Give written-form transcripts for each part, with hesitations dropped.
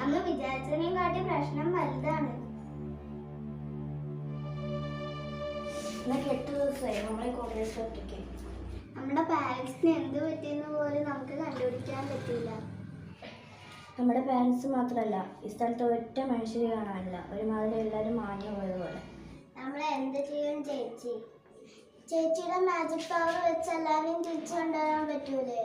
അന്ന് വിചാരിച്ചതിനെയും കാട്ടി പ്രശ്നം വലുതാണ്. 8 ദിവസമായി നമ്മളെ കോളേജ് ഒറ്റയ്ക്ക്. നമ്മുടെ പാരൻസിന് എന്ത് പറ്റിയെന്ന് പോലും നമുക്ക് കണ്ടുപിടിക്കാൻ പറ്റില്ല. നമ്മുടെ പാരൻസ് മാത്രമല്ല, ഈ സ്ഥലത്ത് ഒറ്റ മനുഷ്യരെ കാണാനില്ല. ഒരുമാതിരി എല്ലാവരും മാഞ്ഞു പോയതുപോലെ. നമ്മൾ എന്ത് ചെയ്യും ചേച്ചി? ചേച്ചിയുടെ മാജിക് പവർ വെച്ച് എല്ലാവരെയും തിരിച്ചു കൊണ്ടുവരാൻ പറ്റൂലേ?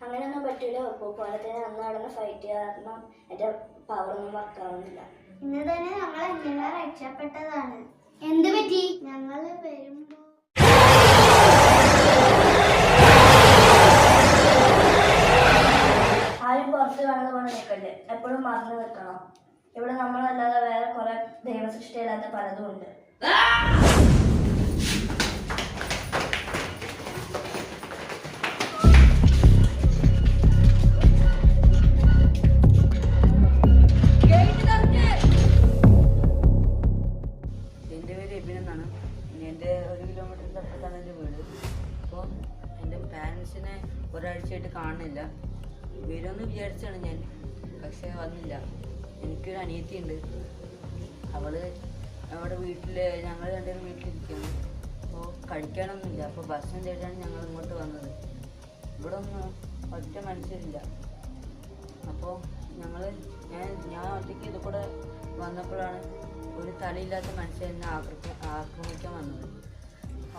അങ്ങനെയൊന്നും പറ്റൂല. പോലെ തന്നെ അന്ന് നടന്ന ഫൈറ്റ് കാരണം എൻ്റെ പവറൊന്നും വർക്കാവുന്നില്ല. ഇന്ന് തന്നെ നമ്മൾ എങ്ങനെ രക്ഷപ്പെട്ടതാണ്. എന്ത് പറ്റി? ഞങ്ങൾ വരുമ്പോ ആരും പുറത്ത് കാണുന്ന പോലെ നിൽക്കല്ലേ, എപ്പോഴും മറന്നു നിൽക്കണം. ഇവിടെ നമ്മളല്ലാതെ വേറെ കുറെ ദൈവസൃഷ്ടിയില്ലാത്ത പലതും ഉണ്ട്. എൻ്റെ പേര് എബിൻ എന്നാണ്. എൻ്റെ 1 കിലോമീറ്ററിൻ്റെ അപ്പുറത്താണ് എൻ്റെ വീട്. അപ്പോൾ എൻ്റെ പാരൻസിനെ ഒരാഴ്ചയായിട്ട് കാണുന്നില്ല. വരുമെന്ന് വിചാരിച്ചാണ് ഞാൻ, പക്ഷേ വന്നില്ല. എനിക്കൊരു അനിയത്തിയുണ്ട്. അവൾ അവിടെ ഞങ്ങൾ രണ്ടുപേരും വീട്ടിലിരിക്കുകയാണ്. അപ്പോൾ കഴിക്കാനൊന്നുമില്ല. അപ്പോൾ ഭക്ഷണം തേടിയാണ് ഞങ്ങൾ ഇങ്ങോട്ട് വന്നത്. ഇവിടെ ഒന്നും ഒറ്റ മനുഷ്യരില്ല. അപ്പോൾ ഞാൻ ഒറ്റയ്ക്ക് ഇത് കൂടെ വന്നപ്പോഴാണ് ഒരു തലയില്ലാത്ത മനുഷ്യൻ എന്നെ ആക്രമിക്കാൻ വന്നത്.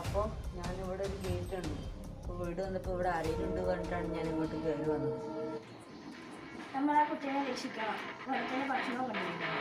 അപ്പോൾ ഞാനിവിടെ ഒരു ഗേറ്റ് ഉണ്ട്. അപ്പോൾ വീട് വന്നപ്പോൾ ഇവിടെ ആരെങ്കിലും പറഞ്ഞിട്ടാണ് ഞാൻ ഇങ്ങോട്ട് കയറി വന്നത്. നമ്മൾ ആ കുട്ടീനെ രക്ഷിക്കണം. പുറത്തേക്ക് ഭക്ഷണം കൊണ്ടുവരണം.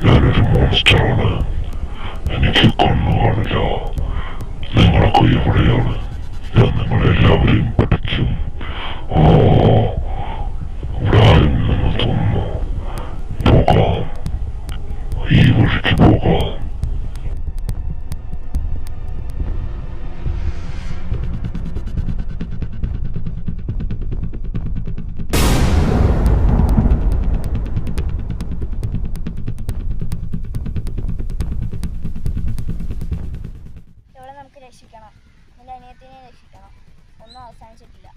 ഞാനൊരു മോൺസ്റ്ററാണ്. എനിക്ക് കണ്ണു കാണില്ല. നിങ്ങളൊക്കെ എവിടെയാണ്? ഞാൻ നിങ്ങളെല്ലാവരെയും പഠിക്കും. ഇവിടെ ആരും നിന്ന് തോന്നുന്നു. പോകാം, ഈ വഴിക്ക് പോകാം. ഇവിടെ നമുക്ക് രക്ഷിക്കണം. നിന്റെ അനിയത്തിനെ രക്ഷിക്കണം. ഒന്നും അവസാനിച്ചിട്ടില്ല.